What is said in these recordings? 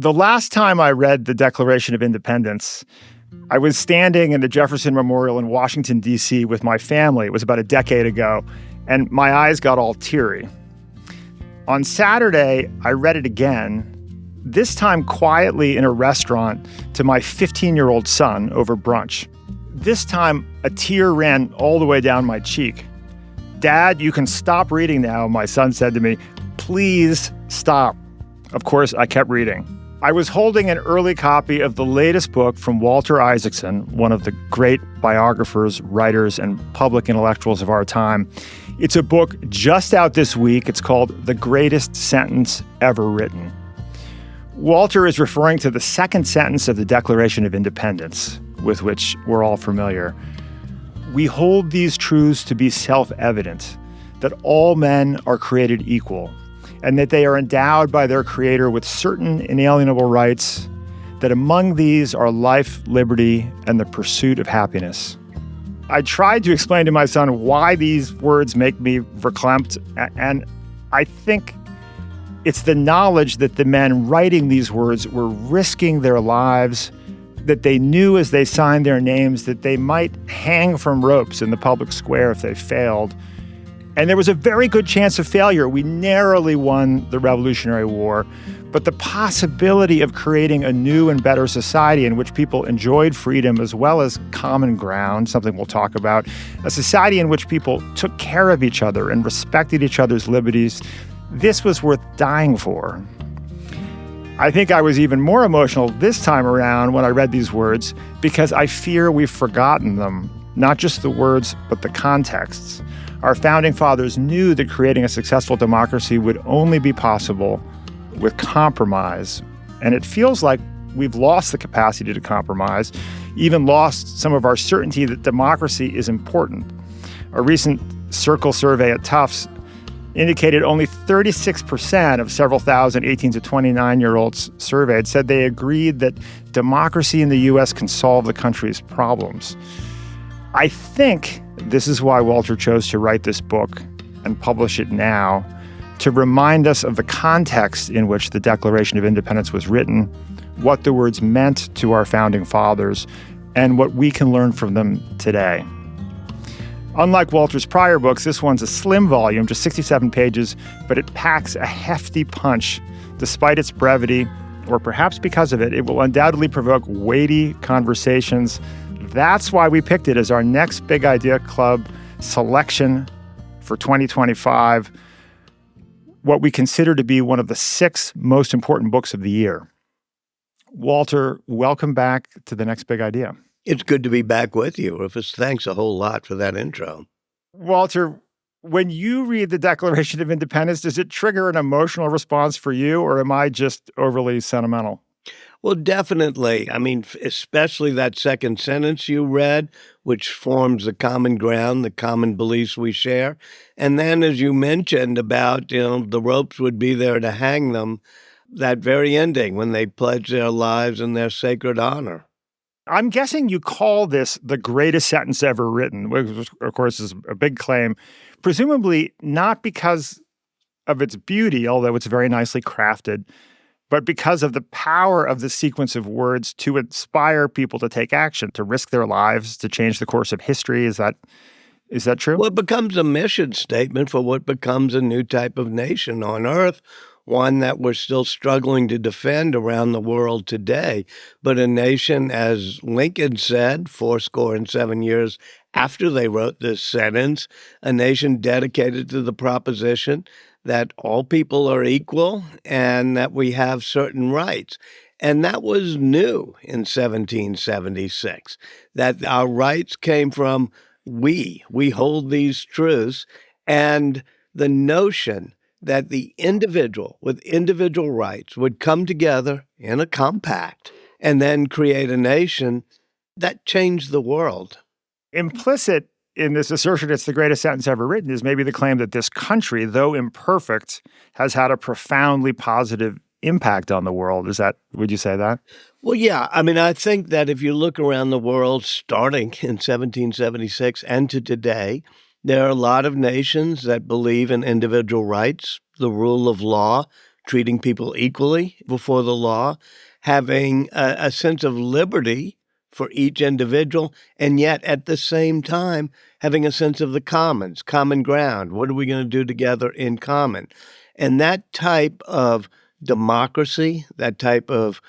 The last time I read the Declaration of Independence, I was standing in the Jefferson Memorial in Washington, D.C. with my family. It was about a decade ago, and my eyes got all teary. On Saturday, I read it again, this time quietly in a restaurant to my 15-year-old son over brunch. This time, a tear ran all the way down my cheek. "Dad, you can stop reading now," my son said to me. "Please stop." Of course, I kept reading. I was holding an early copy of the latest book from Walter Isaacson, one of the great biographers, writers, and public intellectuals of our time. It's a book just out this week. It's called The Greatest Sentence Ever Written. Walter is referring to the second sentence of the Declaration of Independence, with which we're all familiar. "We hold these truths to be self-evident, that all men are created equal, and that they are endowed by their Creator with certain inalienable rights, that among these are life, liberty, and the pursuit of happiness." I tried to explain to my son why these words make me verklempt, and I think it's the knowledge that the men writing these words were risking their lives, that they knew as they signed their names that they might hang from ropes in the public square if they failed. And there was a very good chance of failure. We narrowly won the Revolutionary War, but the possibility of creating a new and better society in which people enjoyed freedom as well as common ground, something we'll talk about, a society in which people took care of each other and respected each other's liberties, this was worth dying for. I think I was even more emotional this time around when I read these words because I fear we've forgotten them, not just the words, but the contexts. Our founding fathers knew that creating a successful democracy would only be possible with compromise. And it feels like we've lost the capacity to compromise, even lost some of our certainty that democracy is important. A recent Circle survey at Tufts indicated only 36% of several thousand 18 to 29-year-olds surveyed said they agreed that democracy in the U.S. can solve the country's problems. I think this is why Walter chose to write this book and publish it now, to remind us of the context in which the Declaration of Independence was written, what the words meant to our founding fathers, and what we can learn from them today. Unlike Walter's prior books, this one's a slim volume, just 67 pages, but it packs a hefty punch. Despite its brevity, or perhaps because of it, it will undoubtedly provoke weighty conversations. That's why we picked it as our next Big Idea Club selection for 2025, what we consider to be one of the 6 most important books of the year. Walter, welcome back to the next Big Idea. It's good to be back with you, Rufus. Thanks a whole lot for that intro. Walter, when you read the Declaration of Independence, does it trigger an emotional response for you, or am I just overly sentimental? Well, definitely. I mean, especially that second sentence you read, which forms the common ground, the common beliefs we share. And then, as you mentioned about, the ropes would be there to hang them, that very ending when they pledge their lives and their sacred honor. I'm guessing you call this the greatest sentence ever written, which, of course, is a big claim, presumably not because of its beauty, although it's very nicely crafted, but because of the power of the sequence of words to inspire people to take action, to risk their lives, to change the course of history. Is that true? Well, it becomes a mission statement for what becomes a new type of nation on Earth, one that we're still struggling to defend around the world today, but a nation, as Lincoln said 77 years after they wrote this sentence, a nation dedicated to the proposition that all people are equal and that we have certain rights. And that was new in 1776, that our rights came from we hold these truths, and the notion that the individual with individual rights would come together in a compact and then create a nation that changed the world. Implicit in this assertion, it's the greatest sentence ever written, is maybe the claim that this country, though imperfect, has had a profoundly positive impact on the world. Would you say that? Well, yeah. I mean, I think that if you look around the world, starting in 1776 and to today, there are a lot of nations that believe in individual rights, the rule of law, treating people equally before the law, having a sense of liberty for each individual, and yet at the same time, having a sense of the commons, common ground. What are we going to do together in common? And that type of democracy, that type of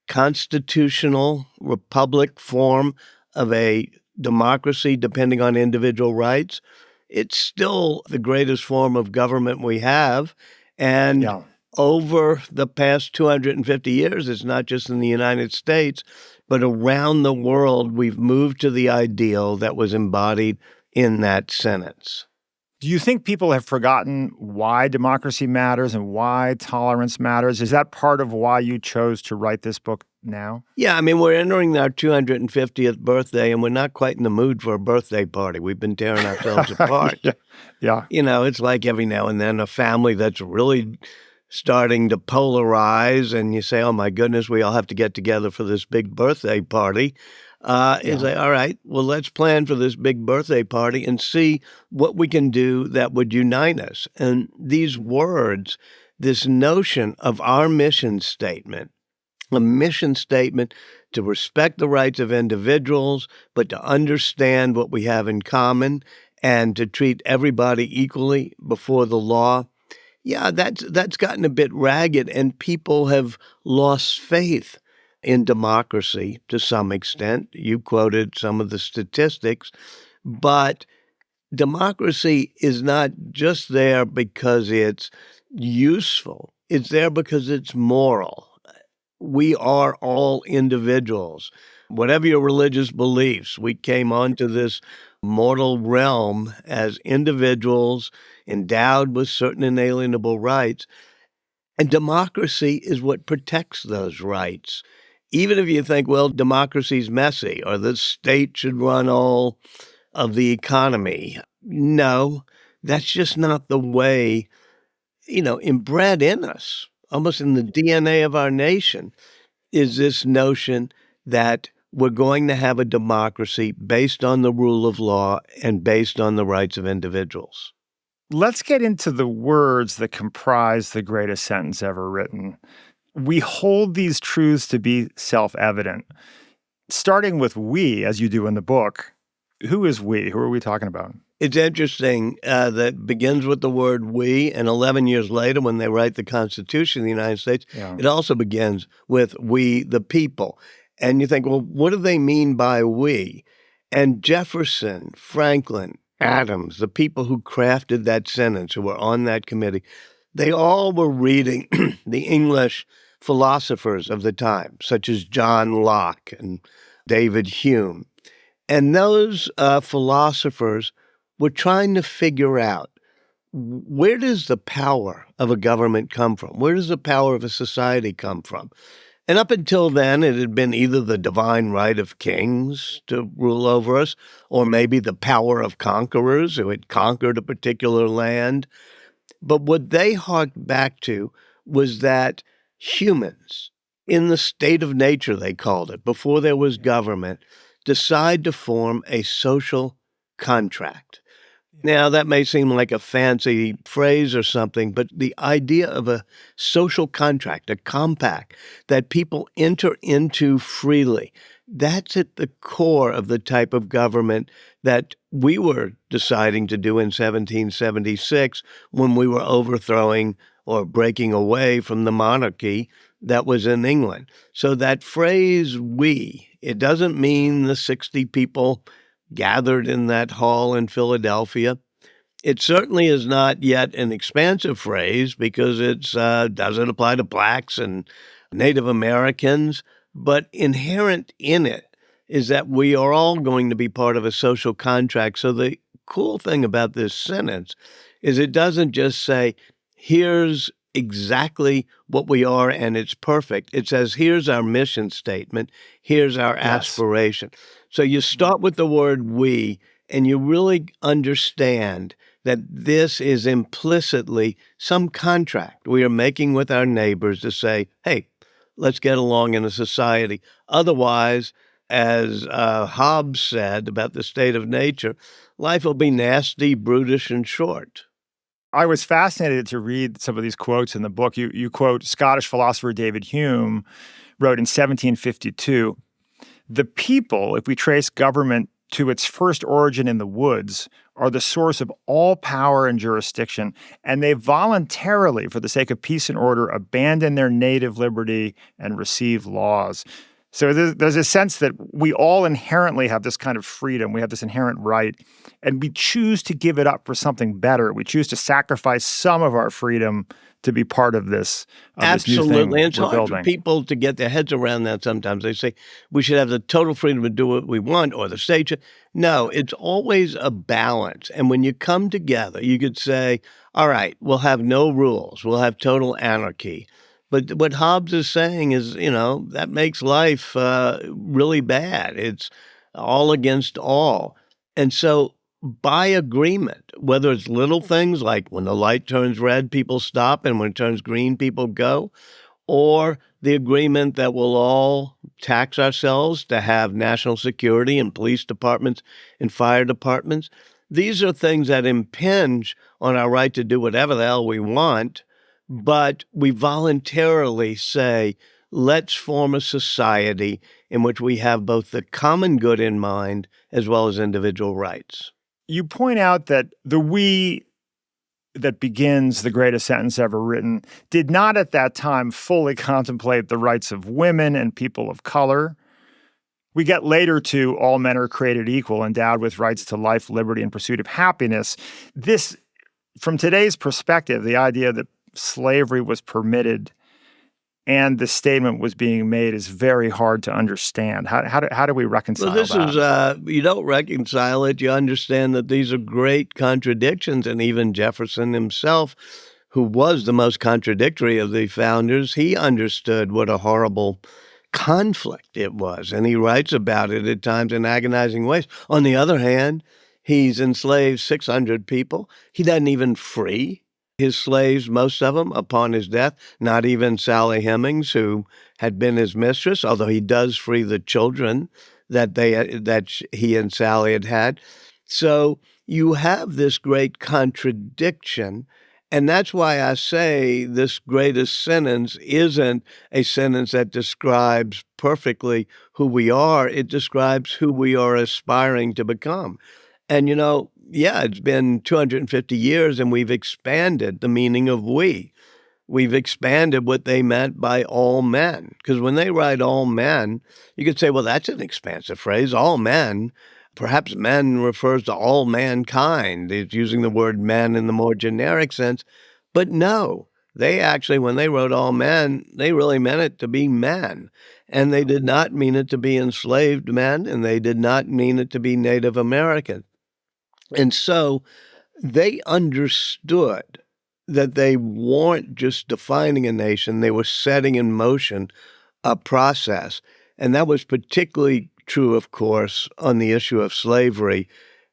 constitutional republic form of a democracy depending on individual rights, it's still the greatest form of government we have. And Yeah. over the past 250 years, it's not just in the United States, but around the world, we've moved to the ideal that was embodied in that sentence. Do you think people have forgotten why democracy matters and why tolerance matters? Is that part of why you chose to write this book now? Yeah, I mean, we're entering our 250th birthday, and we're not quite in the mood for a birthday party. We've been tearing ourselves apart. Yeah. Yeah. You know, it's like every now and then a family that's really starting to polarize, and you say, oh my goodness, we all have to get together for this big birthday party. It's Yeah. like, all right, well, let's plan for this big birthday party and see what we can do that would unite us. And these words, this notion of our mission statement, a mission statement to respect the rights of individuals, but to understand what we have in common and to treat everybody equally before the law. Yeah, that's gotten a bit ragged, and people have lost faith in democracy to some extent. You quoted some of the statistics, but democracy is not just there because it's useful. It's there because it's moral. We are all individuals. Whatever your religious beliefs, we came onto this mortal realm as individuals endowed with certain inalienable rights. And democracy is what protects those rights. Even if you think, well, democracy's messy or the state should run all of the economy. No, that's just not the way, inbred in us, almost in the DNA of our nation, is this notion that we're going to have a democracy based on the rule of law and based on the rights of individuals. Let's get into the words that comprise the greatest sentence ever written. We hold these truths to be self-evident. Starting with we, as you do in the book, who is we? Who are we talking about? It's interesting that begins with the word we, and 11 years later, when they write the Constitution of the United States, Yeah. it also begins with we, the people. And you think, well, what do they mean by we? And Jefferson, Franklin, Adams, the people who crafted that sentence, who were on that committee, they all were reading the English philosophers of the time, such as John Locke and David Hume. And those philosophers were trying to figure out, where does the power of a government come from? Where does the power of a society come from? And up until then, it had been either the divine right of kings to rule over us, or maybe the power of conquerors who had conquered a particular land. But what they harked back to was that humans, in the state of nature, they called it, before there was government, decide to form a social contract. Now, that may seem like a fancy phrase or something, but the idea of a social contract, a compact that people enter into freely, that's at the core of the type of government that we were deciding to do in 1776 when we were overthrowing or breaking away from the monarchy that was in England. So that phrase, we, it doesn't mean the 60 people gathered in that hall in Philadelphia. It certainly is not yet an expansive phrase because it doesn't apply to blacks and Native Americans, but inherent in it is that we are all going to be part of a social contract. So the cool thing about this sentence is it doesn't just say, here's exactly what we are and it's perfect. It says, here's our mission statement, here's our aspiration. So you start with the word we, and you really understand that this is implicitly some contract we are making with our neighbors to say, hey, let's get along in a society. Otherwise, as Hobbes said about the state of nature, life will be nasty, brutish, and short. I was fascinated to read some of these quotes in the book. You quote Scottish philosopher David Hume wrote in 1752, "The people, if we trace government to its first origin in the woods, are the source of all power and jurisdiction, and they voluntarily, for the sake of peace and order, abandon their native liberty and receive laws." So there's a sense that we all inherently have this kind of freedom. We have this inherent right, and we choose to give it up for something better. We choose to sacrifice some of our freedom to be part of this new Absolutely. thing And it's we're hard for building. people to get their heads around that sometimes. They say we should have the total freedom to do what we want or the state should. No, it's always a balance. And when you come together, you could say, all right, we'll have no rules, we'll have total anarchy. But what Hobbes is saying is, that makes life really bad. It's all against all. And so by agreement, whether it's little things like when the light turns red, people stop, and when it turns green, people go, or the agreement that we'll all tax ourselves to have national security and police departments and fire departments. These are things that impinge on our right to do whatever the hell we want, but we voluntarily say, let's form a society in which we have both the common good in mind as well as individual rights. You point out that the "we" that begins the greatest sentence ever written did not at that time fully contemplate the rights of women and people of color. We get later to "all men are created equal, endowed with rights to life, liberty, and pursuit of happiness." This, from today's perspective, the idea that slavery was permitted and the statement was being made is very hard to understand. How do we Well, reconcile this that? is, you don't reconcile it. You understand that these are great contradictions. And even Jefferson himself, who was the most contradictory of the founders, he understood what a horrible conflict it was. And he writes about it at times in agonizing ways. On the other hand, he's enslaved 600 people. He doesn't even free his slaves, most of them, upon his death, not even Sally Hemings, who had been his mistress, although he does free the children that he and Sally had had. So you have this great contradiction, and that's why I say this greatest sentence isn't a sentence that describes perfectly who we are. It describes who we are aspiring to become. And, yeah, it's been 250 years and we've expanded the meaning of we. We've expanded what they meant by all men. Because when they write all men, you could say, well, that's an expansive phrase, all men. Perhaps men refers to all mankind. It's using the word men in the more generic sense. But no, they actually, when they wrote all men, they really meant it to be men. And they did not mean it to be enslaved men, and they did not mean it to be Native American. And so they understood that they weren't just defining a nation, they were setting in motion a process. And that was particularly true, of course, on the issue of slavery,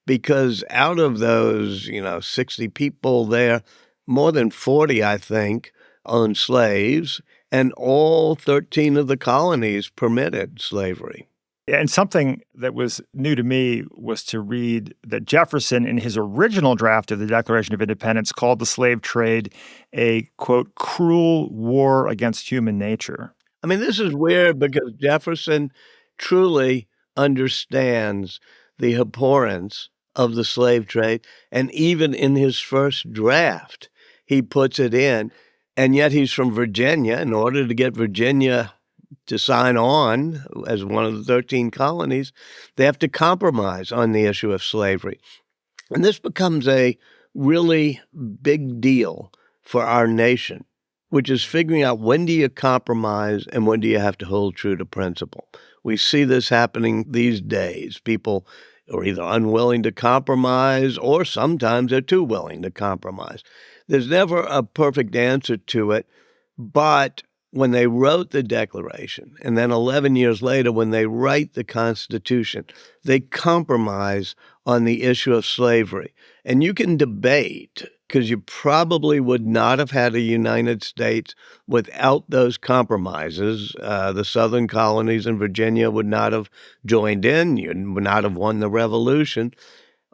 because out of those, 60 people there, more than 40, I think, owned slaves, and all 13 of the colonies permitted slavery. And something that was new to me was to read that Jefferson, in his original draft of the Declaration of Independence, called the slave trade a, quote, "cruel war against human nature." I mean, this is weird because Jefferson truly understands the abhorrence of the slave trade, and even in his first draft, he puts it in, and yet he's from Virginia. In order to get Virginia to sign on as one of the 13 colonies, they have to compromise on the issue of slavery. And this becomes a really big deal for our nation, which is figuring out when do you compromise and when do you have to hold true to principle. We see this happening these days. People are either unwilling to compromise or sometimes they're too willing to compromise. There's never a perfect answer to it, but when they wrote the Declaration, and then 11 years later when they write the Constitution, they compromise on the issue of slavery. And you can debate, because you probably would not have had a United States without those compromises. The Southern colonies in Virginia would not have joined in. You would not have won the Revolution.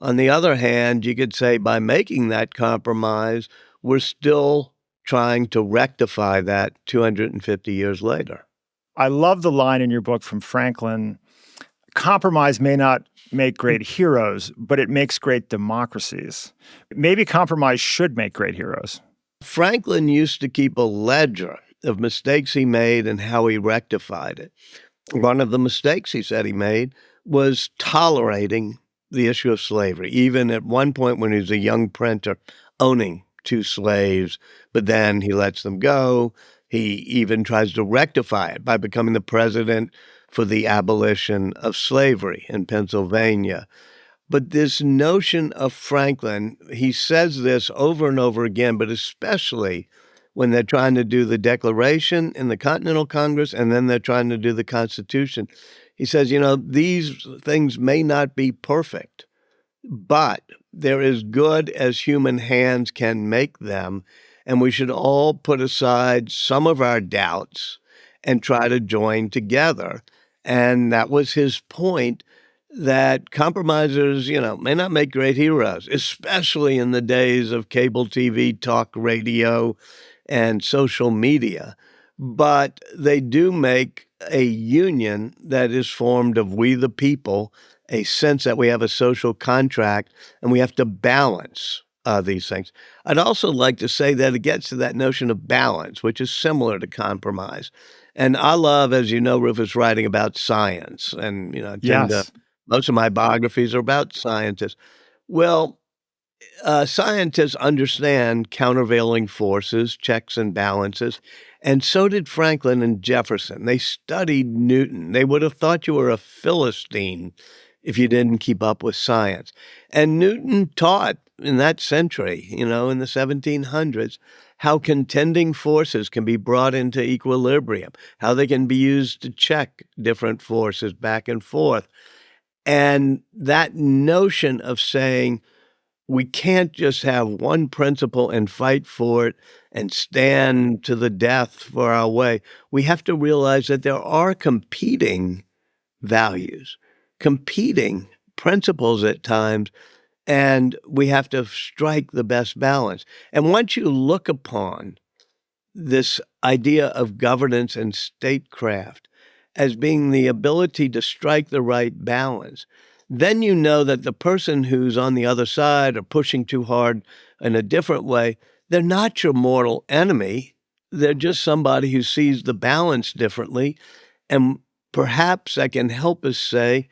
On the other hand, you could say by making that compromise, we're still trying to rectify that 250 years later. I love the line in your book from Franklin: compromise may not make great heroes, but it makes great democracies. Maybe compromise should make great heroes. Franklin used to keep a ledger of mistakes he made and how he rectified it. One of the mistakes he said he made was tolerating the issue of slavery, even at one point when he was a young printer, owning 2 slaves, but then he lets them go. He even tries to rectify it by becoming the president for the abolition of slavery in Pennsylvania. But this notion of Franklin, he says this over and over again, but especially when they're trying to do the Declaration in the Continental Congress and then they're trying to do the Constitution. He says, these things may not be perfect, but they're as good as human hands can make them. And we should all put aside some of our doubts and try to join together. And that was his point, that compromisers, may not make great heroes, especially in the days of cable TV, talk radio, and social media. But they do make a union that is formed of we the people, a sense that we have a social contract, and we have to balance these things. I'd also like to say that it gets to that notion of balance, which is similar to compromise. And I love, as you know, Rufus, writing about science. And, I tend to, Yes. most of my biographies are about scientists. Well, scientists understand countervailing forces, checks and balances, and so did Franklin and Jefferson. They studied Newton. They would have thought you were a Philistine if you didn't keep up with science. And Newton taught in that century, in the 1700s, how contending forces can be brought into equilibrium, how they can be used to check different forces back and forth. And that notion of saying, we can't just have one principle and fight for it and stand to the death for our way. We have to realize that there are competing values, competing principles at times, and we have to strike the best balance. And once you look upon this idea of governance and statecraft as being the ability to strike the right balance, then you know that the person who's on the other side or pushing too hard in a different way, they're not your mortal enemy. They're just somebody who sees the balance differently. And perhaps that can help us say,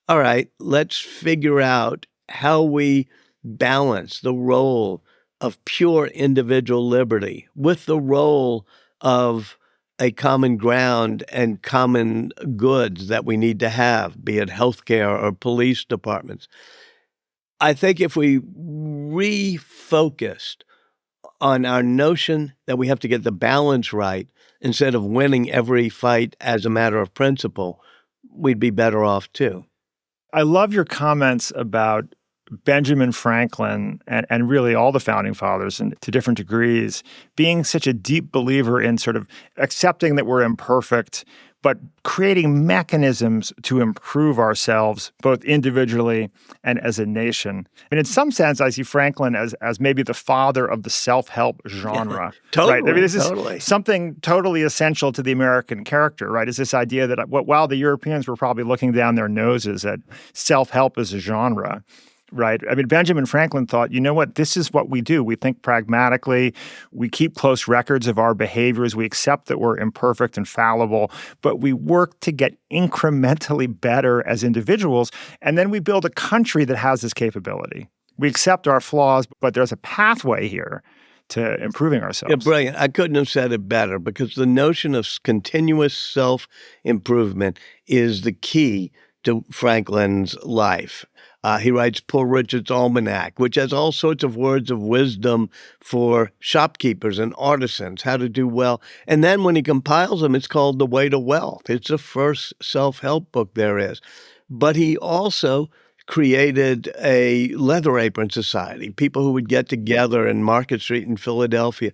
all right, let's figure out how we balance the role of pure individual liberty with the role of a common ground and common goods that we need to have, be it healthcare or police departments. I think if we refocused on our notion that we have to get the balance right instead of winning every fight as a matter of principle, we'd be better off too. I love your comments about Benjamin Franklin and really all the founding fathers, and to different degrees, being such a deep believer in sort of accepting that we're imperfect, but creating mechanisms to improve ourselves, both individually and as a nation. And in some sense, I see Franklin as maybe the father of the self-help genre. Totally, right? I mean, this is totally. something totally essential to the American character, right? Is this idea that while the Europeans were probably looking down their noses at self-help as a genre, right? I mean, Benjamin Franklin thought, you know what? This is what we do. We think pragmatically. We keep close records of our behaviors. We accept that we're imperfect and fallible, but we work to get incrementally better as individuals. And then we build a country that has this capability. We accept our flaws, but there's a pathway here to improving ourselves. Yeah, brilliant. I couldn't have said it better, because the notion of continuous self-improvement is the key to Franklin's life. He writes Poor Richard's Almanac, which has all sorts of words of wisdom for shopkeepers and artisans, how to do well. And then when he compiles them, it's called The Way to Wealth. It's the first self-help book there is. But he also created a leather apron society, people who would get together in Market Street in Philadelphia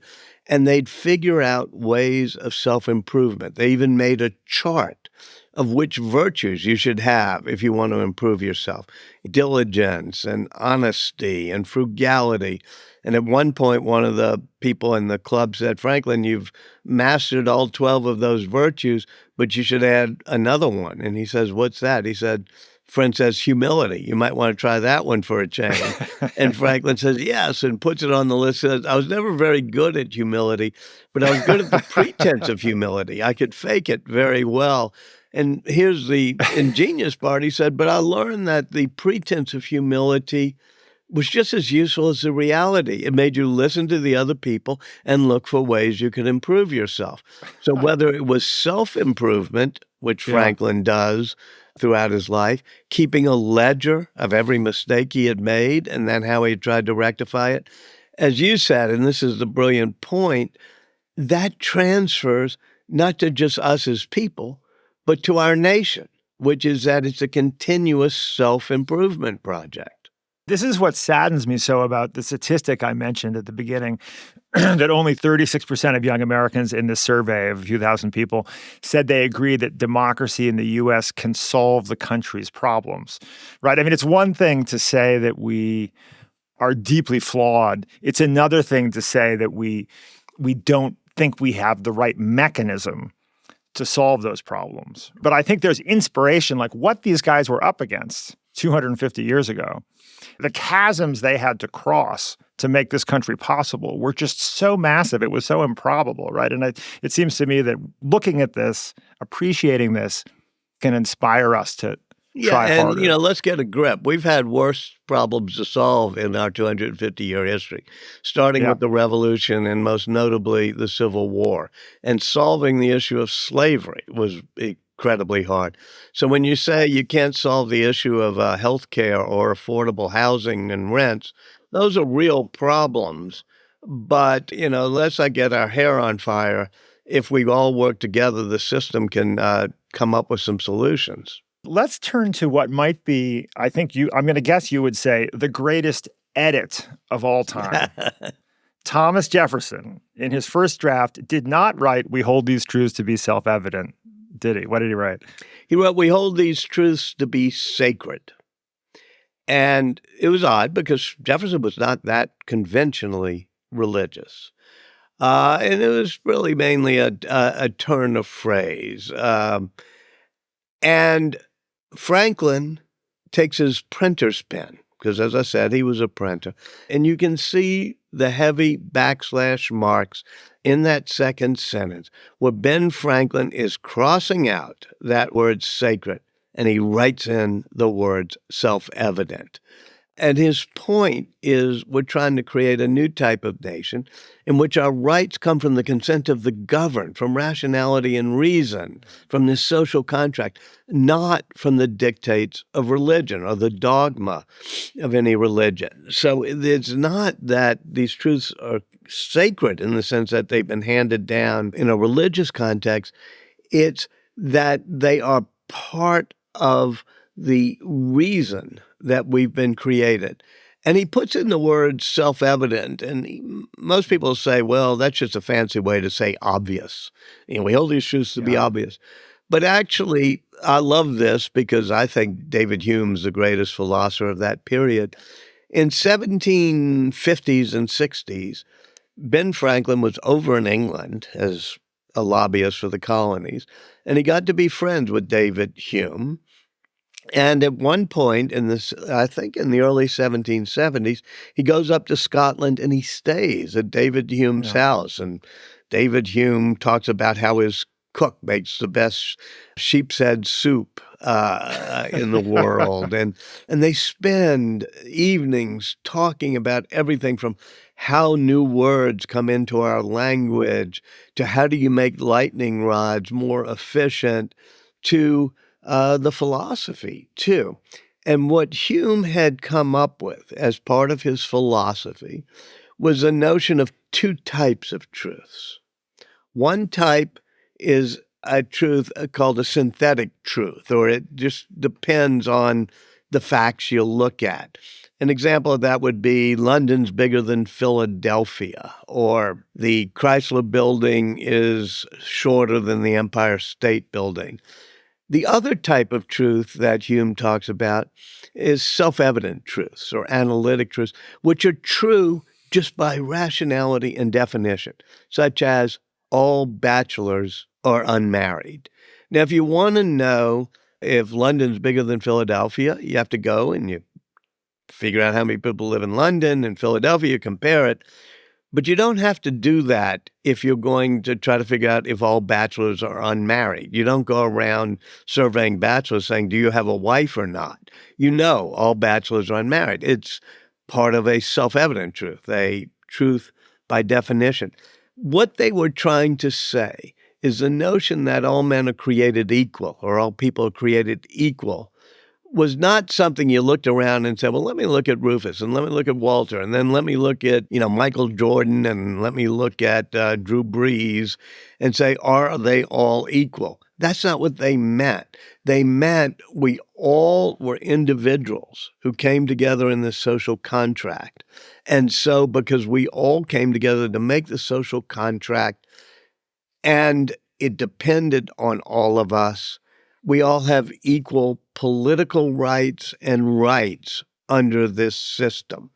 and they'd figure out ways of self-improvement. They even made a chart of which virtues you should have if you want to improve yourself. Diligence and honesty and frugality. And at one point, one of the people in the club said, Franklin, you've mastered all 12 of those virtues, but you should add another one. And he says, what's that? He said, friend says, humility. You might want to try that one for a change. And Franklin says, yes, and puts it on the list. Says, I was never very good at humility, but I was good at the pretense of humility. I could fake it very well. And here's the ingenious part. He said, but I learned that the pretense of humility was just as useful as the reality. It made you listen to the other people and look for ways you could improve yourself. So whether it was self-improvement, which Franklin does throughout his life, keeping a ledger of every mistake he had made and then how he tried to rectify it, as you said, and this is the brilliant point, that transfers not to just us as people, but to our nation, which is that it's a continuous self-improvement project. This is what saddens me so about the statistic I mentioned at the beginning, that only 36% of young Americans in this survey of a few thousand people said they agree that democracy in the U.S. can solve the country's problems, right? I mean, it's one thing to say that we are deeply flawed. It's another thing to say that we don't think we have the right mechanism to solve those problems. But I think there's inspiration, like what these guys were up against 250 years ago. The chasms they had to cross to make this country possible were just so massive. It was so improbable, right? And it seems to me that looking at this, appreciating this, can inspire us to try harder. And, let's get a grip. We've had worse problems to solve in our 250-year history, starting with the Revolution and most notably the Civil War. And solving the issue of slavery was incredibly hard. So when you say you can't solve the issue of health care or affordable housing and rents, those are real problems. But, let's not get our hair on fire. If we all work together, the system can come up with some solutions. Let's turn to what might be, I'm going to guess you would say, the greatest edit of all time. Thomas Jefferson, in his first draft, did not write, "We hold these truths to be self-evident," did he? What did he write? He wrote, "We hold these truths to be sacred." And it was odd because Jefferson was not that conventionally religious. And it was really mainly a turn of phrase. And Franklin takes his printer's pen, because as I said, he was a printer. And you can see the heavy backslash marks in that second sentence where Ben Franklin is crossing out that word sacred, and he writes in the words self-evident. And his point is we're trying to create a new type of nation in which our rights come from the consent of the governed, from rationality and reason, from this social contract, not from the dictates of religion or the dogma of any religion. So it's not that these truths are sacred in the sense that they've been handed down in a religious context. It's that they are part of the reason that we've been created. And he puts in the word self-evident, and most people say, well, that's just a fancy way to say obvious. We hold these truths to be obvious. But actually, I love this because I think David Hume's the greatest philosopher of that period. In 1750s and 60s, Ben Franklin was over in England as a lobbyist for the colonies, and he got to be friends with David Hume. And at one point I think in the early 1770s, he goes up to Scotland and he stays at David Hume's house. And David Hume talks about how his cook makes the best sheep's head soup in the world. And they spend evenings talking about everything from how new words come into our language to how do you make lightning rods more efficient to the philosophy, too. And what Hume had come up with as part of his philosophy was a notion of two types of truths. One type is a truth called a synthetic truth, or it just depends on the facts you'll look at. An example of that would be London's bigger than Philadelphia, or the Chrysler Building is shorter than the Empire State Building. The other type of truth that Hume talks about is self-evident truths or analytic truths, which are true just by rationality and definition, such as all bachelors are unmarried. Now, if you want to know if London's bigger than Philadelphia, you have to go and you figure out how many people live in London and Philadelphia, compare it. But you don't have to do that if you're going to try to figure out if all bachelors are unmarried. You don't go around surveying bachelors saying, do you have a wife or not? You know all bachelors are unmarried. It's part of a self-evident truth, a truth by definition. What they were trying to say is the notion that all men are created equal or all people are created equal was not something you looked around and said, well, let me look at Rufus and let me look at Walter and then let me look at, Michael Jordan and let me look at Drew Brees and say, are they all equal? That's not what they meant. They meant we all were individuals who came together in this social contract. And so because we all came together to make the social contract and it depended on all of us, we all have equal political rights and rights under this system.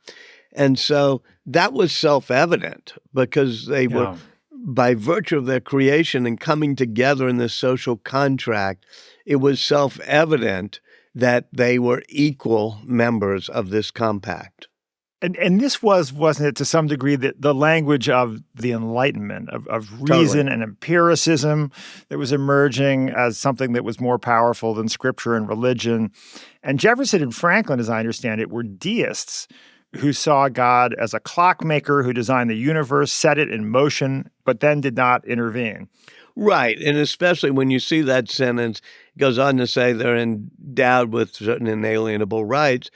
And so that was self-evident because they were, by virtue of their creation and coming together in this social contract, it was self-evident that they were equal members of this compact. And this wasn't it, to some degree, the language of the Enlightenment, of reason and empiricism that was emerging as something that was more powerful than scripture and religion. And Jefferson and Franklin, as I understand it, were deists who saw God as a clockmaker who designed the universe, set it in motion, but then did not intervene. Right. And especially when you see that sentence, it goes on to say they're endowed with certain inalienable rights.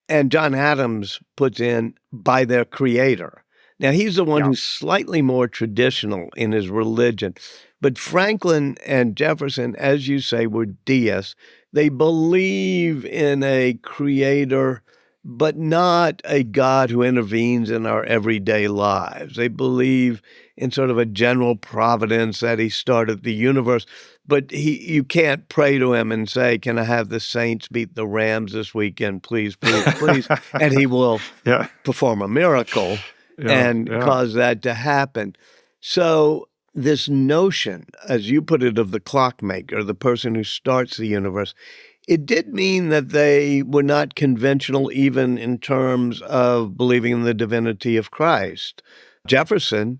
And John Adams puts in, by their creator. Now, he's the one who's slightly more traditional in his religion. But Franklin and Jefferson, as you say, were deists. They believe in a creator, but not a God who intervenes in our everyday lives. They believe in sort of a general providence that he started the universe. But you can't pray to him and say, can I have the Saints beat the Rams this weekend, please, please, please? And he will perform a miracle and cause that to happen. So this notion, as you put it, of the clockmaker, the person who starts the universe, it did mean that they were not conventional even in terms of believing in the divinity of Christ. Jefferson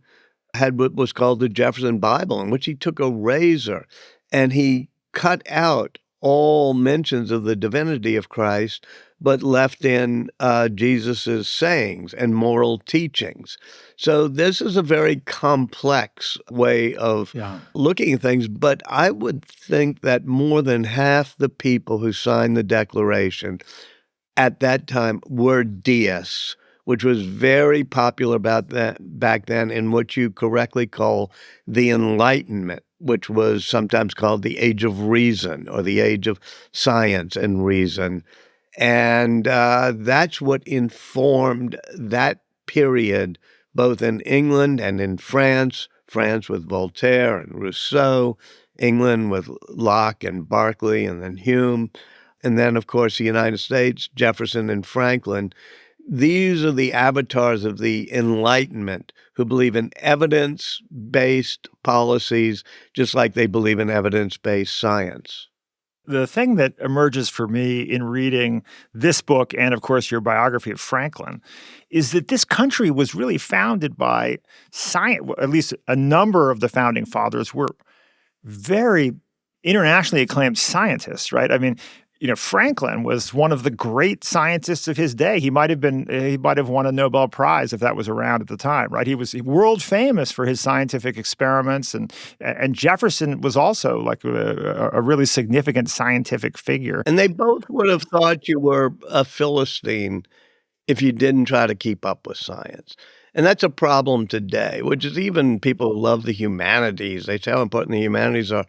had what was called the Jefferson Bible, in which he took a razor and he cut out all mentions of the divinity of Christ, but left in Jesus's sayings and moral teachings. So this is a very complex way of looking at things, but I would think that more than half the people who signed the Declaration at that time were deists, which was very popular about that back then in what you correctly call the Enlightenment, which was sometimes called the Age of Reason or the Age of Science and Reason. And that's what informed that period, both in England and in France, France with Voltaire and Rousseau, England with Locke and Berkeley and then Hume, and then, of course, the United States, Jefferson and Franklin. These are the avatars of the Enlightenment who believe in evidence-based policies, just like they believe in evidence-based science. The thing that emerges for me in reading this book and, of course, your biography of Franklin is that this country was really founded by science. At least a number of the founding fathers were very internationally acclaimed scientists, right? I mean, Franklin was one of the great scientists of his day. He might have won a Nobel Prize if that was around at the time, right? He was world famous for his scientific experiments, and Jefferson was also like a really significant scientific figure. And they both would have thought you were a Philistine if you didn't try to keep up with science. And that's a problem today, which is even people who love the humanities. They say how important the humanities are.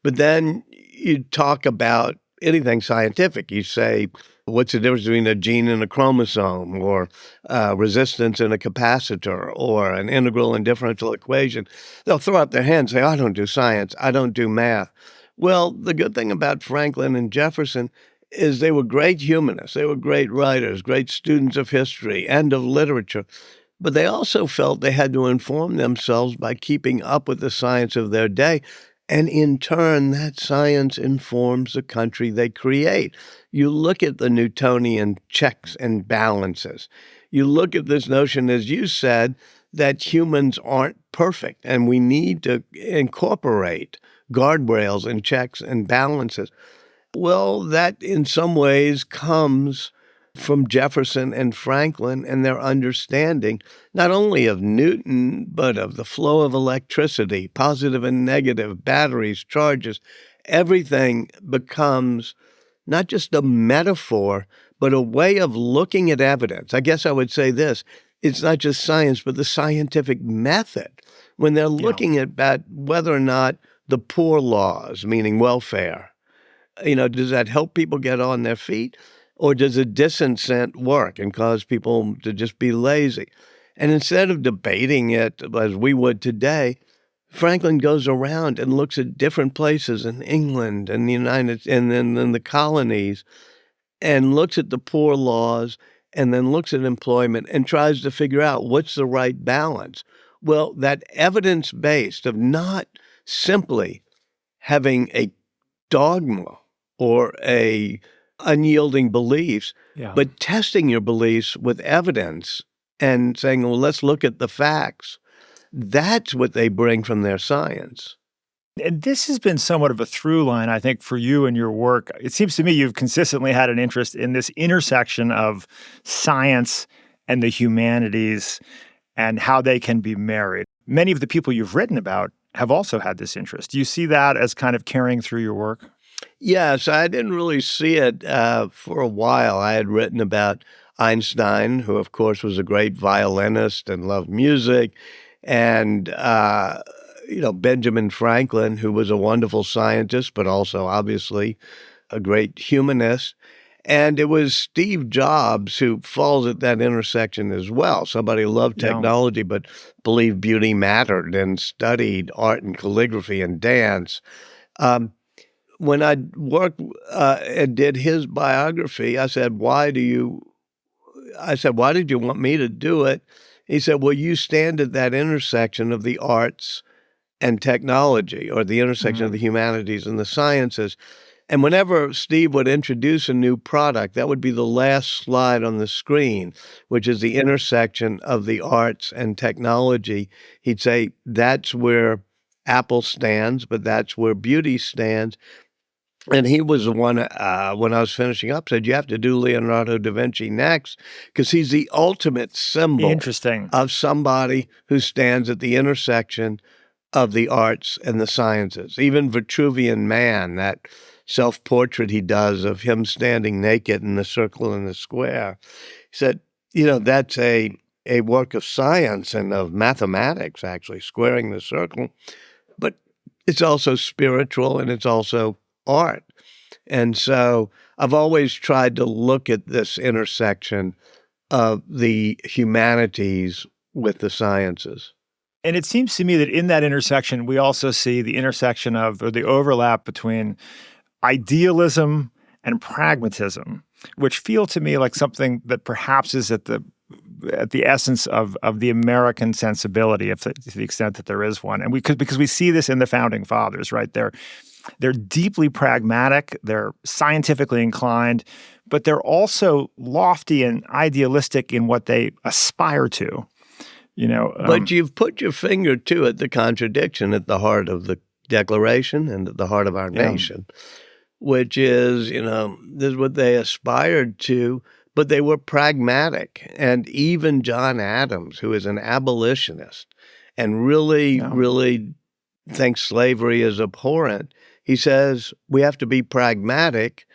But then you talk about anything scientific. You say What's the difference between a gene and a chromosome, or resistance and a capacitor, or an integral and differential equation? They'll throw up their hands and say, I don't do science, I don't do math. Well, the good thing about Franklin and Jefferson is they were great humanists. They were great writers, great students of history and of literature. But they also felt they had to inform themselves by keeping up with the science of their day. And in turn, that science informs the country they create. You look at the Newtonian checks and balances. You look at this notion, as you said, that humans aren't perfect and we need to incorporate guardrails and checks and balances. Well, that in some ways comes from Jefferson and Franklin and their understanding not only of Newton, but of the flow of electricity, positive and negative, batteries, charges. Everything becomes not just a metaphor, but a way of looking at evidence. I guess I would say this: it's not just science, but the scientific method. When they're Yeah. looking at whether or not the poor laws, meaning welfare, does that help people get on their feet? Or does a disincent work and cause people to just be lazy? And instead of debating it as we would today, Franklin goes around and looks at different places in England and the and then in the colonies, and looks at the poor laws, and then looks at employment and tries to figure out what's the right balance. Well, that evidence-based of not simply having a dogma or a unyielding beliefs, Yeah. but testing your beliefs with evidence and saying, well, let's look at the facts. That's what they bring from their science. And this has been somewhat of a through line, I think, for you and your work. It seems to me you've consistently had an interest in this intersection of science and the humanities and how they can be married. Many of the people you've written about have also had this interest. Do you see that as kind of carrying through your work? Yes, I didn't really see it for a while. I had written about Einstein, who, of course, was a great violinist and loved music, and Benjamin Franklin, who was a wonderful scientist, but also obviously a great humanist. And it was Steve Jobs who falls at that intersection as well. Somebody who loved Yeah. technology but believed beauty mattered and studied art and calligraphy and dance. Um, when I worked and did his biography, I said, why did you want me to do it? He said, well, you stand at that intersection of the arts and technology, or the intersection of Mhm. the humanities and the sciences. And whenever Steve would introduce a new product, that would be the last slide on the screen, which is the intersection of the arts and technology. He'd say, that's where Apple stands, but that's where beauty stands. And he was the one, when I was finishing up, said, you have to do Leonardo da Vinci next, because he's the ultimate symbol Interesting. of somebody who stands at the intersection of the arts and the sciences. Even Vitruvian Man, that self-portrait he does of him standing naked in the circle and the square, he said, that's a work of science and of mathematics, actually, squaring the circle, but it's also spiritual and it's also art. And so I've always tried to look at this intersection of the humanities with the sciences. And it seems to me that in that intersection, we also see the intersection of, or the overlap between idealism and pragmatism, which feel to me like something that perhaps is at the essence of the American sensibility, to the extent that there is one. And because we see this in the founding fathers, right? They're deeply pragmatic, they're scientifically inclined, but they're also lofty and idealistic in what they aspire to. But you've put your finger too at the contradiction at the heart of the Declaration and at the heart of our Yeah. nation, which is, this is what they aspired to, but they were pragmatic. And even John Adams, who is an abolitionist and really, Yeah. really thinks slavery is abhorrent, he says we have to be pragmatic.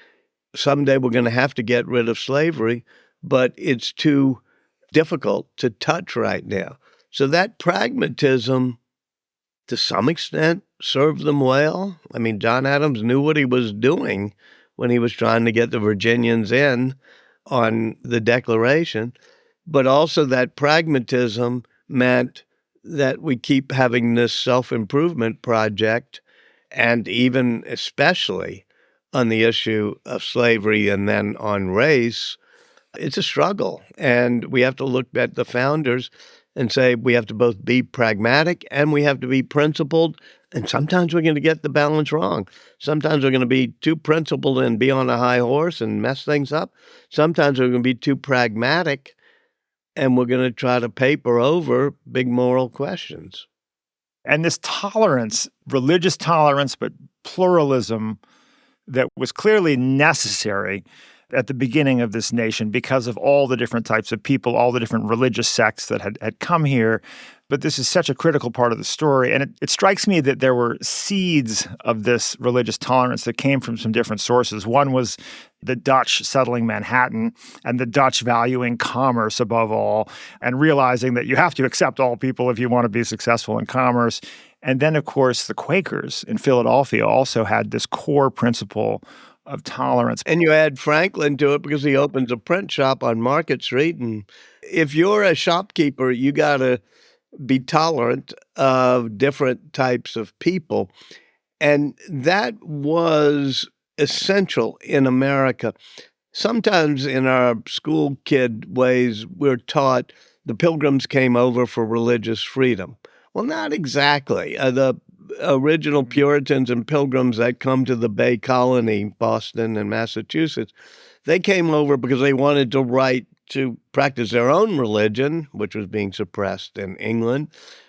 Someday we're going to have to get rid of slavery, but it's too difficult to touch right now. So that pragmatism, to some extent, served them well. I mean, John Adams knew what he was doing when he was trying to get the Virginians in on the Declaration. But also that pragmatism meant that we keep having this self-improvement project, and even especially on the issue of slavery and then on race, it's a struggle. And we have to look at the founders and say we have to both be pragmatic and we have to be principled. And sometimes we're going to get the balance wrong. Sometimes we're going to be too principled and be on a high horse and mess things up. Sometimes we're going to be too pragmatic and we're going to try to paper over big moral questions. And this tolerance, religious tolerance, but pluralism that was clearly necessary at the beginning of this nation because of all the different types of people, all the different religious sects that had come here. But this is such a critical part of the story. And it strikes me that there were seeds of this religious tolerance that came from some different sources. One was the Dutch settling Manhattan and the Dutch valuing commerce above all and realizing that you have to accept all people if you want to be successful in commerce. And then, of course, the Quakers in Philadelphia also had this core principle of tolerance. And you add Franklin to it because he opens a print shop on Market Street. And if you're a shopkeeper, you got to be tolerant of different types of people. And that was essential in America. Sometimes in our school kid ways, we're taught the Pilgrims came over for religious freedom. Well, not exactly. The original Puritans and Pilgrims that come to the Bay Colony, Boston and Massachusetts, they came over because they wanted to practice their own religion, which was being suppressed in England.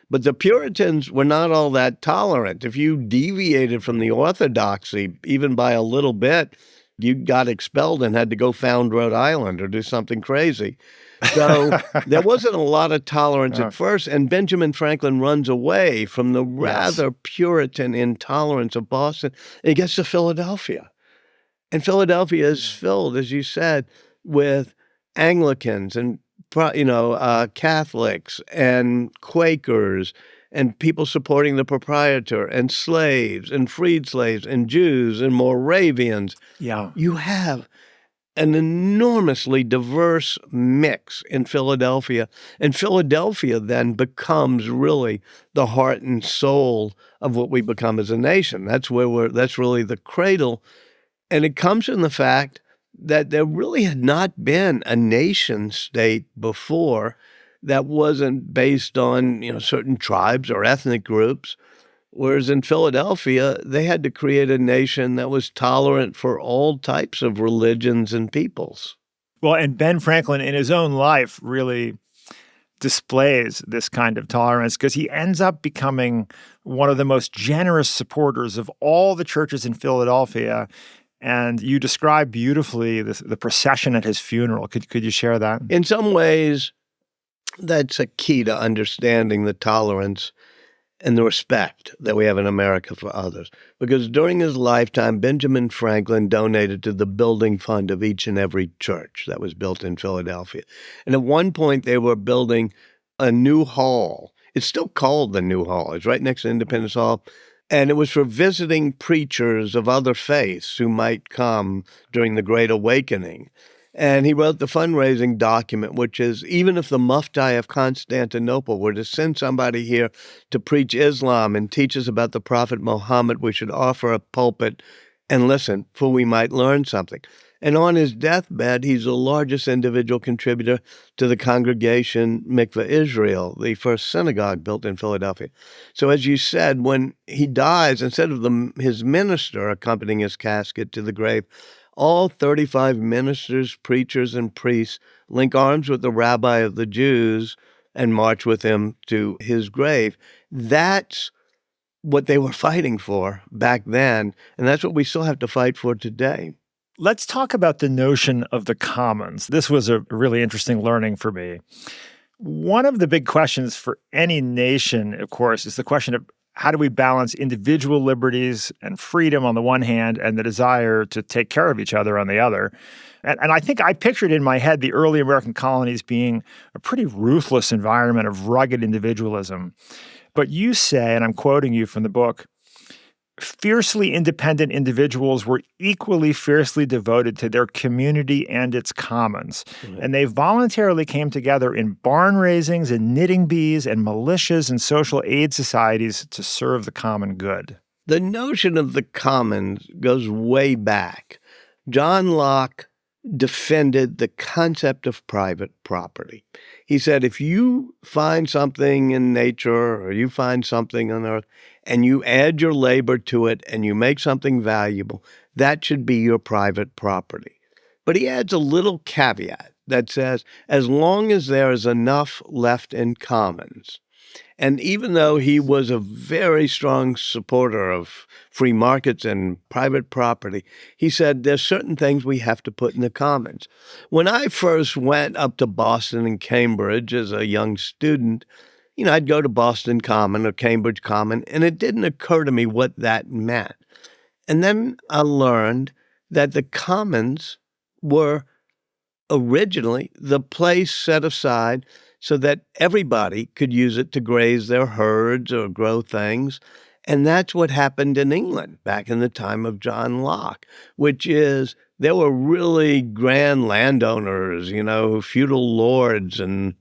But the Puritans were not all that tolerant. If you deviated from the orthodoxy, even by a little bit, you got expelled and had to go found Rhode Island or do something crazy. So there wasn't a lot of tolerance at first, and Benjamin Franklin runs away from the rather Puritan intolerance of Boston, and he gets to Philadelphia. And Philadelphia is filled, as you said, with Anglicans and Catholics and Quakers and people supporting the proprietor and slaves and freed slaves and Jews and Moravians. Yeah. You have an enormously diverse mix in Philadelphia. And Philadelphia then becomes really the heart and soul of what we become as a nation. That's really the cradle. And it comes from the fact that there really had not been a nation state before that wasn't based on, certain tribes or ethnic groups. Whereas in Philadelphia, they had to create a nation that was tolerant for all types of religions and peoples. Well, and Ben Franklin in his own life really displays this kind of tolerance because he ends up becoming one of the most generous supporters of all the churches in Philadelphia. And you describe beautifully the procession at his funeral. Could you share that? In some ways, that's a key to understanding the tolerance and the respect that we have in America for others. Because during his lifetime, Benjamin Franklin donated to the building fund of each and every church that was built in Philadelphia. And at one point, they were building a new hall. It's still called the New Hall. It's right next to Independence Hall. And it was for visiting preachers of other faiths who might come during the Great Awakening. And he wrote the fundraising document, which is, even if the Mufti of Constantinople were to send somebody here to preach Islam and teach us about the Prophet Muhammad, we should offer a pulpit and listen, for we might learn something. And on his deathbed, he's the largest individual contributor to the Congregation Mikveh Israel, the first synagogue built in Philadelphia. So as you said, when he dies, instead of his minister accompanying his casket to the grave, all 35 ministers, preachers, and priests link arms with the rabbi of the Jews and march with him to his grave. That's what they were fighting for back then, and that's what we still have to fight for today. Let's talk about the notion of the commons. This was a really interesting learning for me. One of the big questions for any nation, of course, is the question of how do we balance individual liberties and freedom on the one hand and the desire to take care of each other on the other? And I think I pictured in my head the early American colonies being a pretty ruthless environment of rugged individualism. But you say, and I'm quoting you from the book, fiercely independent individuals were equally fiercely devoted to their community and its commons. Right. And they voluntarily came together in barn raisings and knitting bees and militias and social aid societies to serve the common good. The notion of the commons goes way back. John Locke defended the concept of private property. He said, if you find something in nature or you find something on earth and you add your labor to it and you make something valuable, that should be your private property. But he adds a little caveat that says, as long as there is enough left in commons. And even though he was a very strong supporter of free markets and private property, he said there's certain things we have to put in the commons. When I first went up to Boston and Cambridge as a young student, I'd go to Boston Common or Cambridge Common, and it didn't occur to me what that meant. And then I learned that the commons were originally the place set aside so that everybody could use it to graze their herds or grow things. And that's what happened in England back in the time of John Locke, which is there were really grand landowners, feudal lords and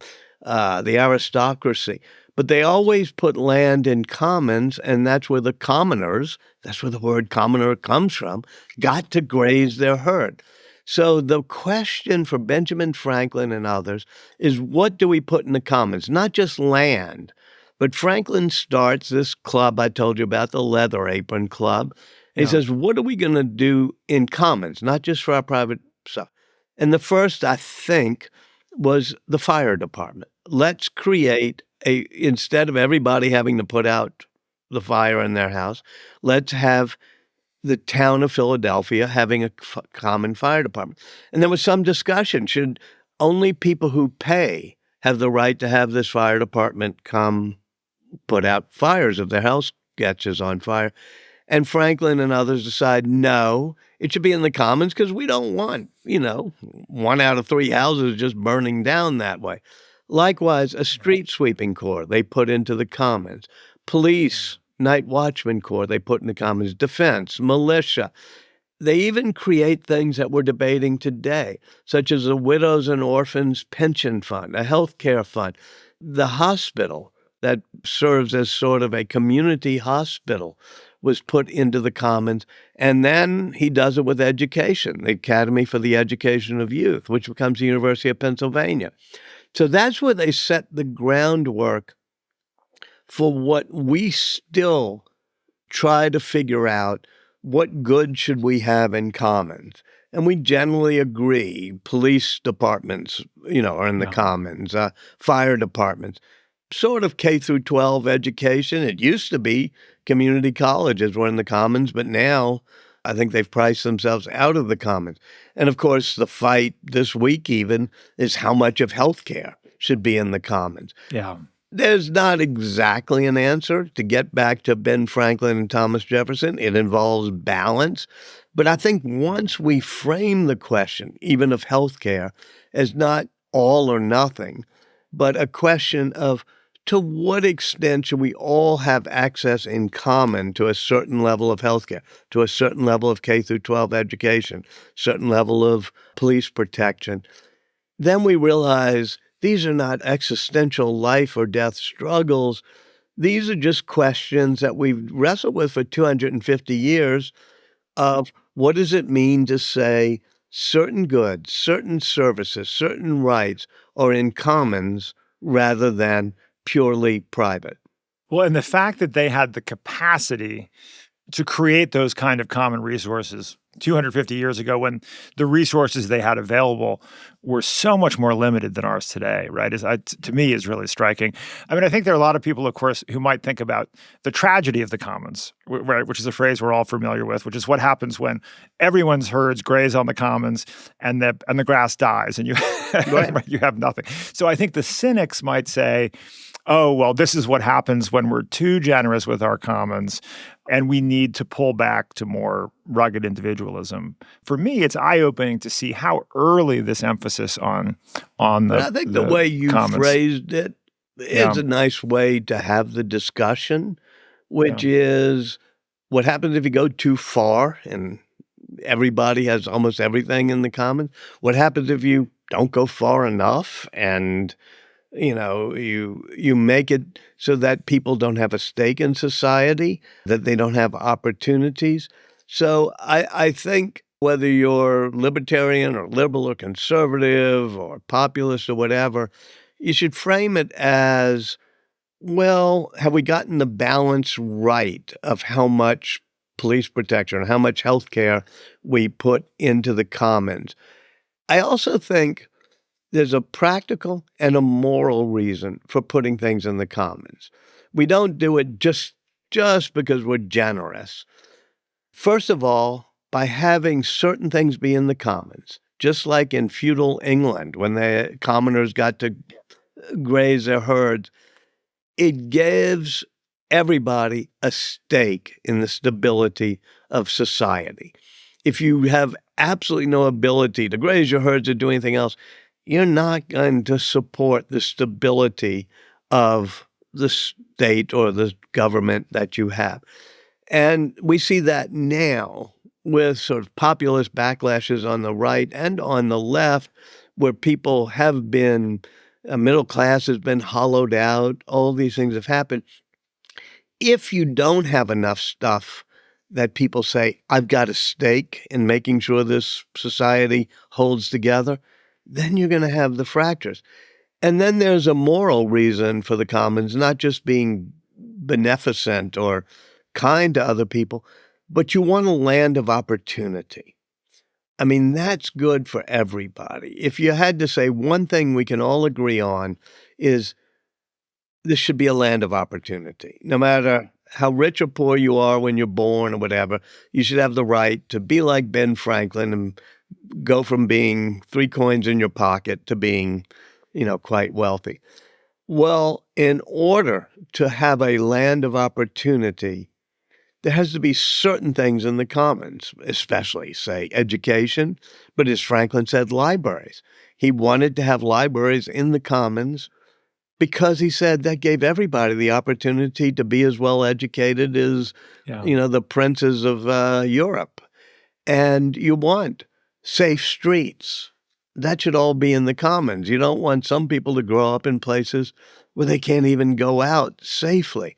the aristocracy. But they always put land in commons, and that's where the commoners, that's where the word commoner comes from, got to graze their herd. So the question for Benjamin Franklin and others is, what do we put in the commons? Not just land, but Franklin starts this club I told you about, the Leather Apron Club. And he says, what are we going to do in commons, not just for our private stuff? And the first, I think, was the fire department. Let's create instead of everybody having to put out the fire in their house, let's have the town of Philadelphia having a common fire department. And there was some discussion, should only people who pay have the right to have this fire department come put out fires if their house catches on fire? And Franklin and others decide, no, it should be in the commons because we don't want, 1 out of 3 houses just burning down that way. Likewise, a street sweeping corps they put into the commons. Police, night watchman corps they put in the commons. Defense, militia. They even create things that we're debating today, such as a widows and orphans pension fund, a health care fund, the hospital that serves as sort of a community hospital was put into the commons. And then he does it with education, the Academy for the Education of Youth, which becomes the University of Pennsylvania. So that's where they set the groundwork for what we still try to figure out, what good should we have in commons? And we generally agree police departments, are in the commons, fire departments, sort of K through 12 education. It used to be community colleges were in the commons, but now I think they've priced themselves out of the commons. And of course, the fight this week even is how much of healthcare should be in the commons. Yeah. There's not exactly an answer. To get back to Ben Franklin and Thomas Jefferson, it involves balance. But I think once we frame the question, even of healthcare, as not all or nothing, but a question of to what extent should we all have access in common to a certain level of healthcare, to a certain level of K through 12 education, certain level of police protection, then we realize these are not existential life or death struggles. These are just questions that we've wrestled with for 250 years of what does it mean to say certain goods, certain services, certain rights are in commons rather than purely private. Well, and the fact that they had the capacity to create those kind of common resources 250 years ago, when the resources they had available were so much more limited than ours today, right? To me, is really striking. I mean, I think there are a lot of people, of course, who might think about the tragedy of the commons, right, which is a phrase we're all familiar with, which is what happens when everyone's herds graze on the commons and the grass dies and you you have nothing. So I think the cynics might say, oh, well, this is what happens when we're too generous with our commons and we need to pull back to more rugged individualism. For me, it's eye-opening to see how early this emphasis on the I think the way you phrased it is a nice way to have the discussion, which is What happens if you go too far and everybody has almost everything in the commons? What happens if you don't go far enough and you make it so that people don't have a stake in society, that they don't have opportunities? So I think whether you're libertarian or liberal or conservative or populist or whatever, you should frame it as, well, have we gotten the balance right of how much police protection, how much health care we put into the commons? I also think there's a practical and a moral reason for putting things in the commons. We don't do it just because we're generous. First of all, by having certain things be in the commons, just like in feudal England when the commoners got to graze their herds, it gives everybody a stake in the stability of society. If you have absolutely no ability to graze your herds or do anything else, you're not going to support the stability of the state or the government that you have. And we see that now with sort of populist backlashes on the right and on the left, where people have been, middle class has been hollowed out, all these things have happened. If you don't have enough stuff that people say, I've got a stake in making sure this society holds together, then you're going to have the fractures. And then there's a moral reason for the commons, not just being beneficent or kind to other people, but you want a land of opportunity. I mean, that's good for everybody. If you had to say one thing we can all agree on is this should be a land of opportunity. No matter how rich or poor you are when you're born or whatever, you should have the right to be like Ben Franklin and go from being 3 coins in your pocket to being, quite wealthy. Well, in order to have a land of opportunity, there has to be certain things in the commons, especially, say, education, but as Franklin said, libraries. He wanted to have libraries in the commons because he said that gave everybody the opportunity to be as well educated as, the princes of Europe. And you want safe streets. That should all be in the commons. You don't want some people to grow up in places where they can't even go out safely.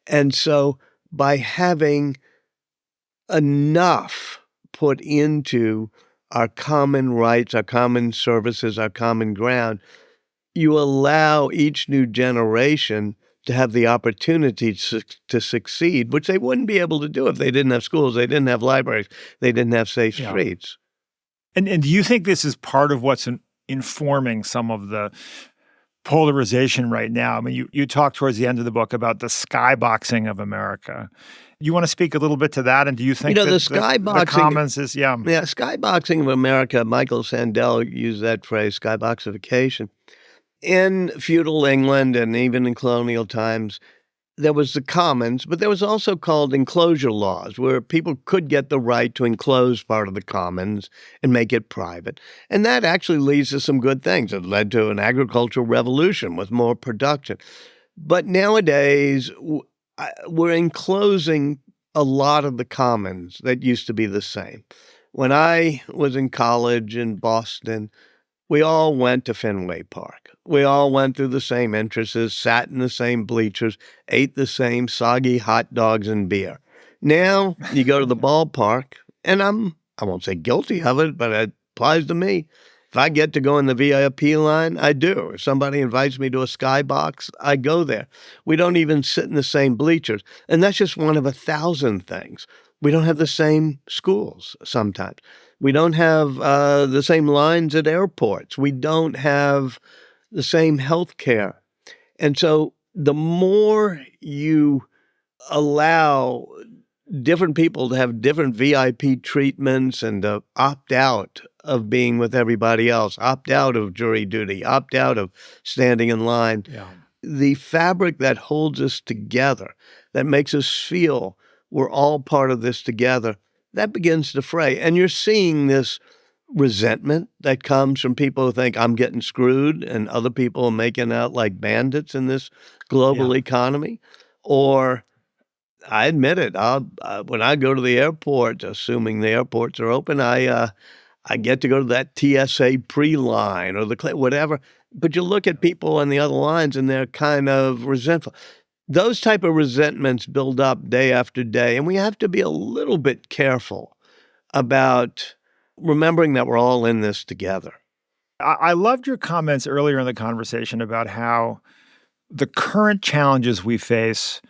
And so by having enough put into our common rights, our common services, our common ground, you allow each new generation to have the opportunity to succeed, which they wouldn't be able to do if they didn't have schools, they didn't have libraries, they didn't have safe streets. And do you think this is part of what's informing some of the polarization right now? I mean, you talk towards the end of the book about the skyboxing of America. You want to speak a little bit to that? And do you think that the commons is, skyboxing of America, Michael Sandel used that phrase, skyboxification. In feudal England and even in colonial times, there was the commons, but there was also called enclosure laws, where people could get the right to enclose part of the commons and make it private. And that actually leads to some good things. It led to an agricultural revolution with more production. But nowadays, we're enclosing a lot of the commons that used to be the same. When I was in college in Boston, we all went to Fenway Park. We all went through the same entrances, sat in the same bleachers, ate the same soggy hot dogs and beer. Now you go to the ballpark, and I won't say guilty of it, but it applies to me. If I get to go in the VIP line, I do. If somebody invites me to a skybox, I go there. We don't even sit in the same bleachers. And that's just one of 1,000 things. We don't have the same schools sometimes. We don't have the same lines at airports. We don't have the same health care. And so the more you allow different people to have different VIP treatments and to opt out of being with everybody else, opt out of jury duty, opt out of standing in line, the fabric that holds us together, that makes us feel we're all part of this together, that begins to fray. And you're seeing this resentment that comes from people who think I'm getting screwed and other people are making out like bandits in this global economy, or I admit it. When I go to the airport, assuming the airports are open, I get to go to that TSA pre-line or whatever. But you look at people on the other lines, and they're kind of resentful. Those type of resentments build up day after day, and we have to be a little bit careful about remembering that we're all in this together. I loved your comments earlier in the conversation about how the current challenges we face,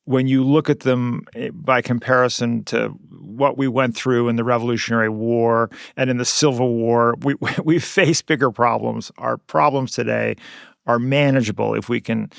when you look at them by comparison to what we went through in the Revolutionary War and in the Civil War, we face bigger problems. Our problems today are manageable if we can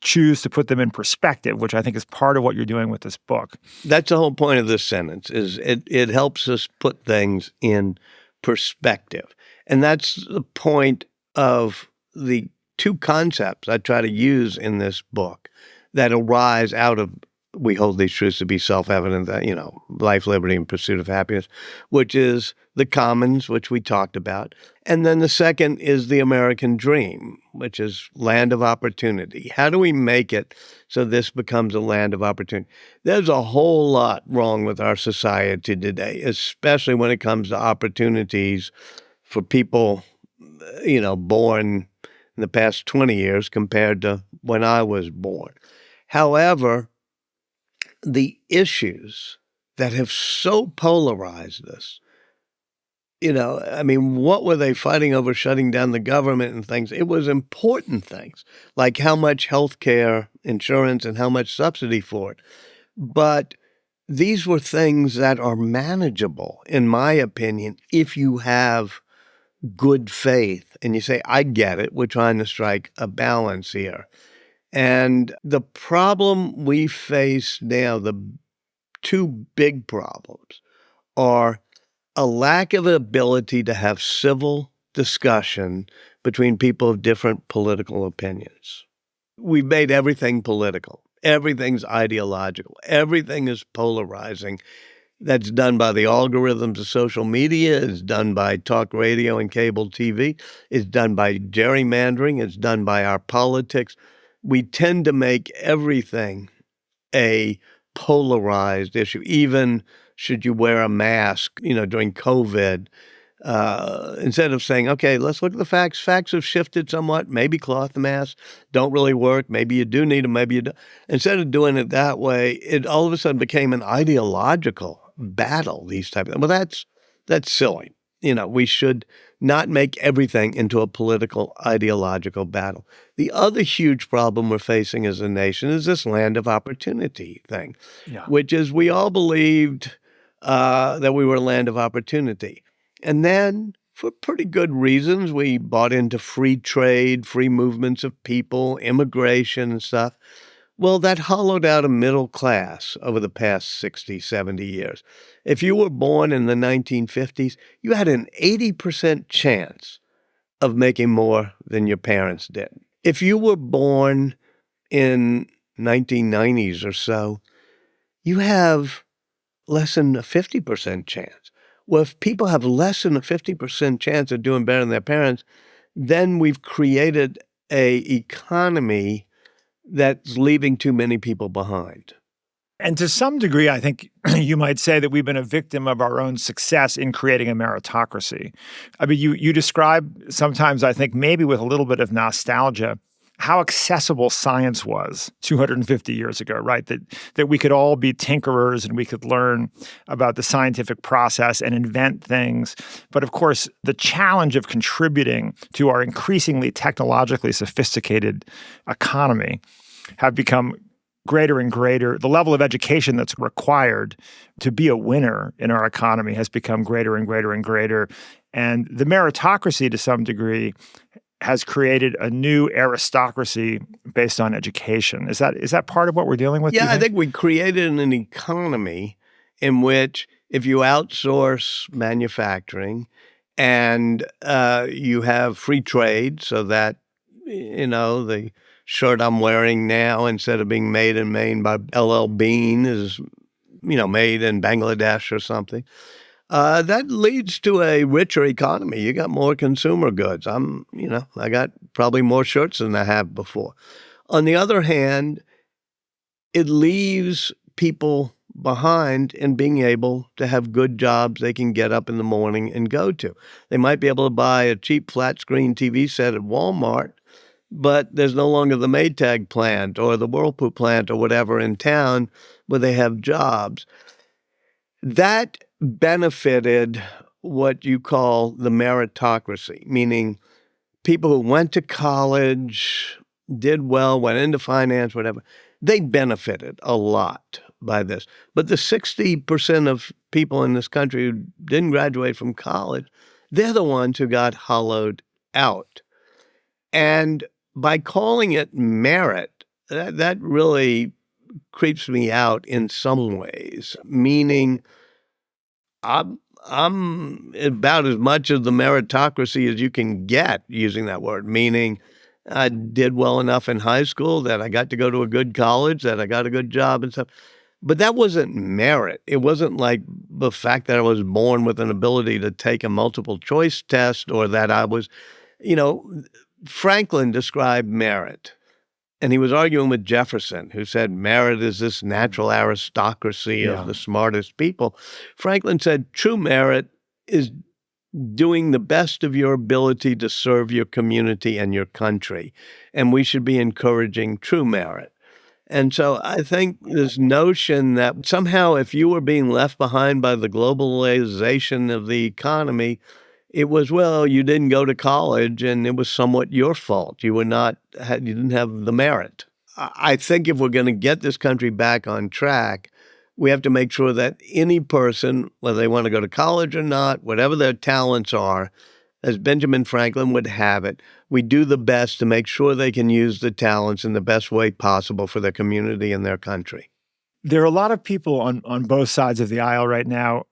choose to put them in perspective, which I think is part of what you're doing with this book. That's the whole point of this sentence, is it helps us put things in perspective. And that's the point of the two concepts I try to use in this book that arise out of we hold these truths to be self-evident that, life, liberty, and pursuit of happiness, which is the commons, which we talked about. And then the second is the American dream, which is land of opportunity. How do we make it so this becomes a land of opportunity? There's a whole lot wrong with our society today, especially when it comes to opportunities for people, born in the past 20 years compared to when I was born. However, the issues that have so polarized us, what were they fighting over, shutting down the government and things? It was important things, like how much health care insurance and how much subsidy for it. But these were things that are manageable, in my opinion, if you have good faith and you say, I get it, we're trying to strike a balance here. And the problem we face now, the two big problems, are a lack of ability to have civil discussion between people of different political opinions. We've made everything political. Everything's ideological. Everything is polarizing. That's done by the algorithms of social media. It's done by talk radio and cable TV. It's done by gerrymandering. It's done by our politics. We tend to make everything a polarized issue. Even should you wear a mask, during COVID, instead of saying, okay, let's look at the facts. Facts have shifted somewhat. Maybe cloth masks don't really work. Maybe you do need them. Maybe you don't. Instead of doing it that way, it all of a sudden became an ideological battle, these type of things. Well, that's silly. We should not make everything into a political, ideological battle. The other huge problem we're facing as a nation is this land of opportunity thing, which is we all believed that we were a land of opportunity. And then, for pretty good reasons, we bought into free trade, free movements of people, immigration and stuff. Well, that hollowed out a middle class over the past 60, 70 years. If you were born in the 1950s, you had an 80% chance of making more than your parents did. If you were born in 1990s or so, you have less than a 50% chance. Well, if people have less than a 50% chance of doing better than their parents, then we've created an economy that's leaving too many people behind. And to some degree, I think you might say that we've been a victim of our own success in creating a meritocracy. I mean, you describe sometimes, I think, maybe with a little bit of nostalgia, how accessible science was 250 years ago, right? That we could all be tinkerers and we could learn about the scientific process and invent things. But of course, the challenge of contributing to our increasingly technologically sophisticated economy have become greater and greater. The level of education that's required to be a winner in our economy has become greater and greater and greater. And the meritocracy, to some degree, has created a new aristocracy based on education. Is that part of what we're dealing with? Yeah, I think we created an economy in which if you outsource manufacturing and you have free trade so that, the shirt I'm wearing now, instead of being made in Maine by LL Bean, is, made in Bangladesh or something. That leads to a richer economy. You got more consumer goods. I got probably more shirts than I have before. On the other hand, it leaves people behind in being able to have good jobs they can get up in the morning and go to. They might be able to buy a cheap flat screen TV set at Walmart, but there's no longer the Maytag plant or the Whirlpool plant or whatever in town where they have jobs. That benefited what you call the meritocracy, meaning people who went to college, did well, went into finance, whatever, they benefited a lot by this. But the 60% of people in this country who didn't graduate from college, they're the ones who got hollowed out. And by calling it merit, that really creeps me out in some ways, meaning I'm about as much of the meritocracy as you can get using that word, meaning I did well enough in high school that I got to go to a good college, that I got a good job and stuff. But that wasn't merit. It wasn't like the fact that I was born with an ability to take a multiple choice test or that I was, you know, Franklin described merit. And he was arguing with Jefferson, who said merit is this natural aristocracy of the smartest people. Franklin said true merit is doing the best of your ability to serve your community and your country. And we should be encouraging true merit. And so I think this notion that somehow if you were being left behind by the globalization of the economy, it was, well, you didn't go to college and it was somewhat your fault. You didn't have the merit. I think if we're going to get this country back on track, we have to make sure that any person, whether they want to go to college or not, whatever their talents are, as Benjamin Franklin would have it, we do the best to make sure they can use the talents in the best way possible for their community and their country. There are a lot of people on both sides of the aisle right now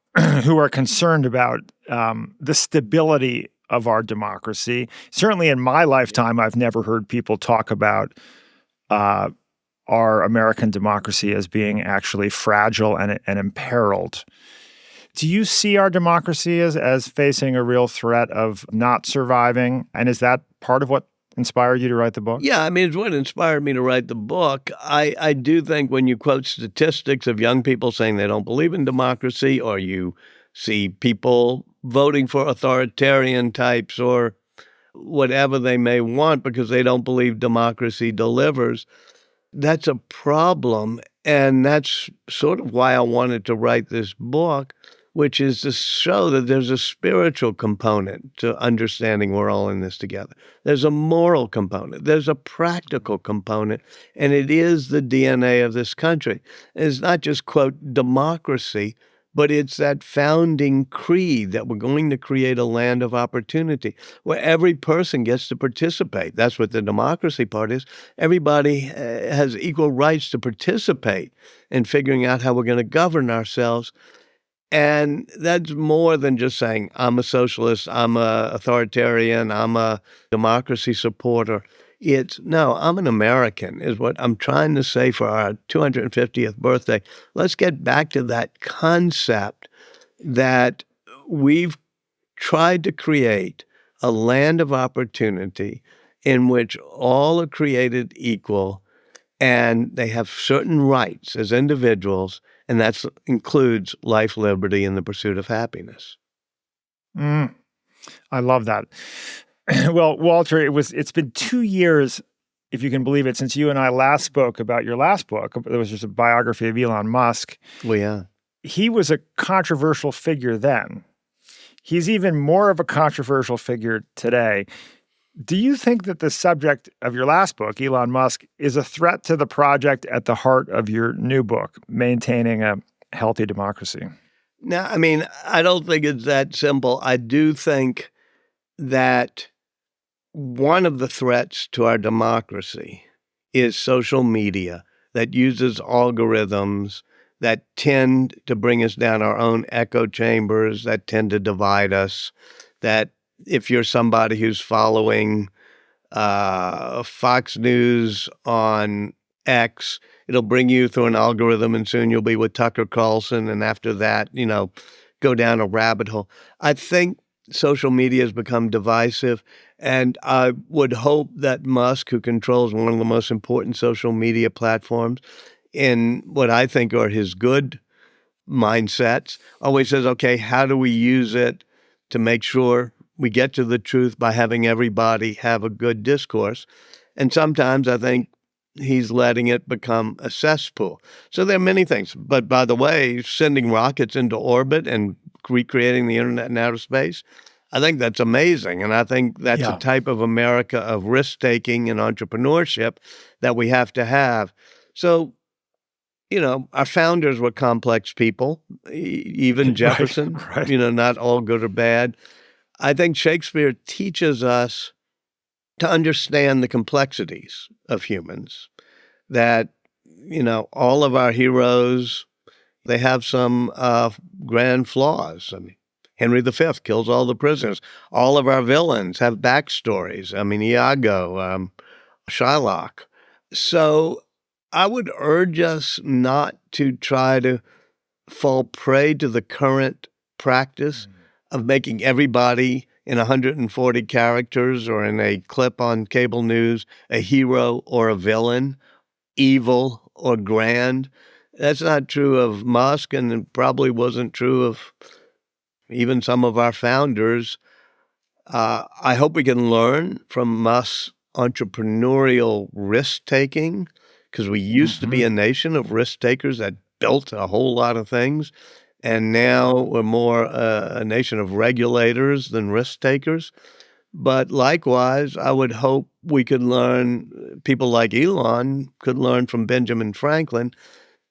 who are concerned about the stability of our democracy. Certainly in my lifetime, I've never heard people talk about our American democracy as being actually fragile and imperiled. Do you see our democracy as facing a real threat of not surviving? And is that part of what inspired you to write the book? Yeah, I mean, it's what inspired me to write the book. I do think when you quote statistics of young people saying they don't believe in democracy, or you see people voting for authoritarian types or whatever they may want because they don't believe democracy delivers, that's a problem. And that's sort of why I wanted to write this book, which is to show that there's a spiritual component to understanding we're all in this together. There's a moral component. There's a practical component, and it is the DNA of this country. It's not just, quote, democracy, but it's that founding creed that we're going to create a land of opportunity where every person gets to participate. That's what the democracy part is. Everybody has equal rights to participate in figuring out how we're going to govern ourselves. And that's more than just saying, I'm a socialist, I'm a authoritarian, I'm a democracy supporter. It's, no, I'm an American, is what I'm trying to say for our 250th birthday. Let's get back to that concept that we've tried to create a land of opportunity in which all are created equal and they have certain rights as individuals, and that includes life, liberty, and the pursuit of happiness. I love that. Well, Walter, it's been 2 years, if you can believe it, since you and I last spoke about your last book. It was just a biography of Elon Musk. Well, yeah. He was a controversial figure then. He's even more of a controversial figure today. Do you think that the subject of your last book, Elon Musk, is a threat to the project at the heart of your new book, Maintaining a Healthy Democracy? No, I mean, I don't think it's that simple. I do think that one of the threats to our democracy is social media that uses algorithms that tend to bring us down our own echo chambers, that tend to divide us, that if you're somebody who's following Fox News on X, it'll bring you through an algorithm and soon you'll be with Tucker Carlson. And after that, go down a rabbit hole. I think social media has become divisive. And I would hope that Musk, who controls one of the most important social media platforms, in what I think are his good mindsets, always says, okay, how do we use it to make sure we get to the truth by having everybody have a good discourse? And sometimes I think he's letting it become a cesspool. So there are many things. But by the way, sending rockets into orbit and recreating the internet in outer space, I think that's amazing. And I think that's a type of America of risk-taking and entrepreneurship that we have to have. So, our founders were complex people, even Jefferson, Right. not all good or bad. I think Shakespeare teaches us to understand the complexities of humans, that, all of our heroes, they have some grand flaws. I mean, Henry V kills all the prisoners. All of our villains have backstories. I mean, Iago, Shylock. So I would urge us not to try to fall prey to the current practice of making everybody in 140 characters or in a clip on cable news a hero or a villain, evil or grand. That's not true of Musk, and it probably wasn't true of even some of our founders. I hope we can learn from Musk's entrepreneurial risk-taking, because we used to be a nation of risk-takers that built a whole lot of things, and now we're more a nation of regulators than risk-takers. But likewise, I would hope we could learn, people like Elon could learn from Benjamin Franklin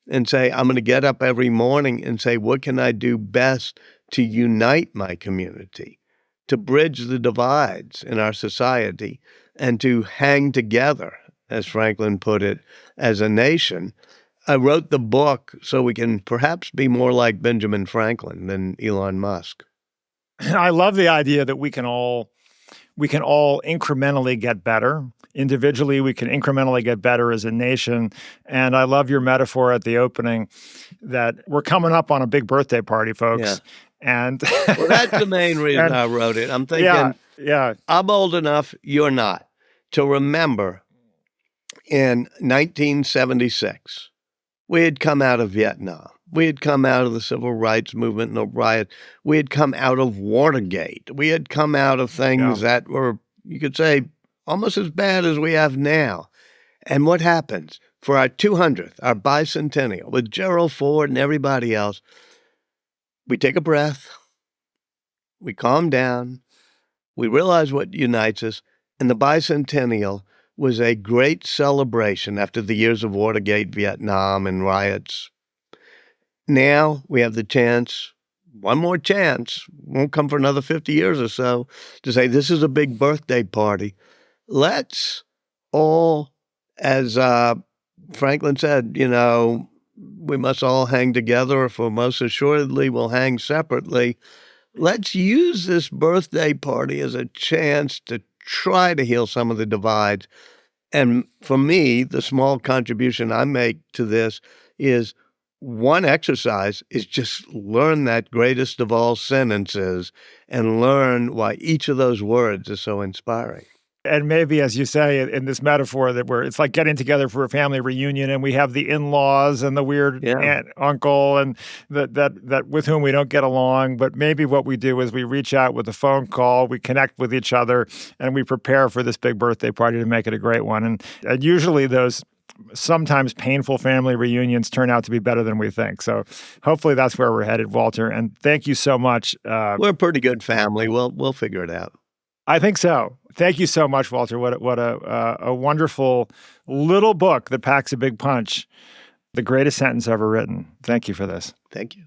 and say, I'm going to get up every morning and say, what can I do best to unite my community, to bridge the divides in our society, and to hang together, as Franklin put it, as a nation. I wrote the book so we can perhaps be more like Benjamin Franklin than Elon Musk. I love the idea that we can all incrementally get better. Individually, we can incrementally get better as a nation. And I love your metaphor at the opening that we're coming up on a big birthday party, folks. Yeah. And well, that's the main reason I wrote it. I'm thinking, I'm old enough, you're not, to remember in 1976, we had come out of Vietnam. We had come out of the civil rights movement, no riot. We had come out of Watergate. We had come out of things that were, you could say, almost as bad as we have now. And what happens? For our 200th, our bicentennial, with Gerald Ford and everybody else, we take a breath, we calm down, we realize what unites us, and the bicentennial was a great celebration after the years of Watergate, Vietnam, and riots. Now we have the chance, one more chance, won't come for another 50 years or so, to say this is a big birthday party. Let's all, as Franklin said, we must all hang together, for most assuredly we'll hang separately. Let's use this birthday party as a chance to try to heal some of the divides. And for me, the small contribution I make to this is one exercise is just learn that greatest of all sentences and learn why each of those words is so inspiring. And maybe, as you say, in this metaphor that it's like getting together for a family reunion, and we have the in-laws and the weird aunt, uncle, and that with whom we don't get along. But maybe what we do is we reach out with a phone call, we connect with each other, and we prepare for this big birthday party to make it a great one. And usually those sometimes painful family reunions turn out to be better than we think. So hopefully that's where we're headed, Walter. And thank you so much. We're a pretty good family. We'll figure it out. I think so. Thank you so much, Walter. What a wonderful little book that packs a big punch. The greatest sentence ever written. Thank you for this. Thank you.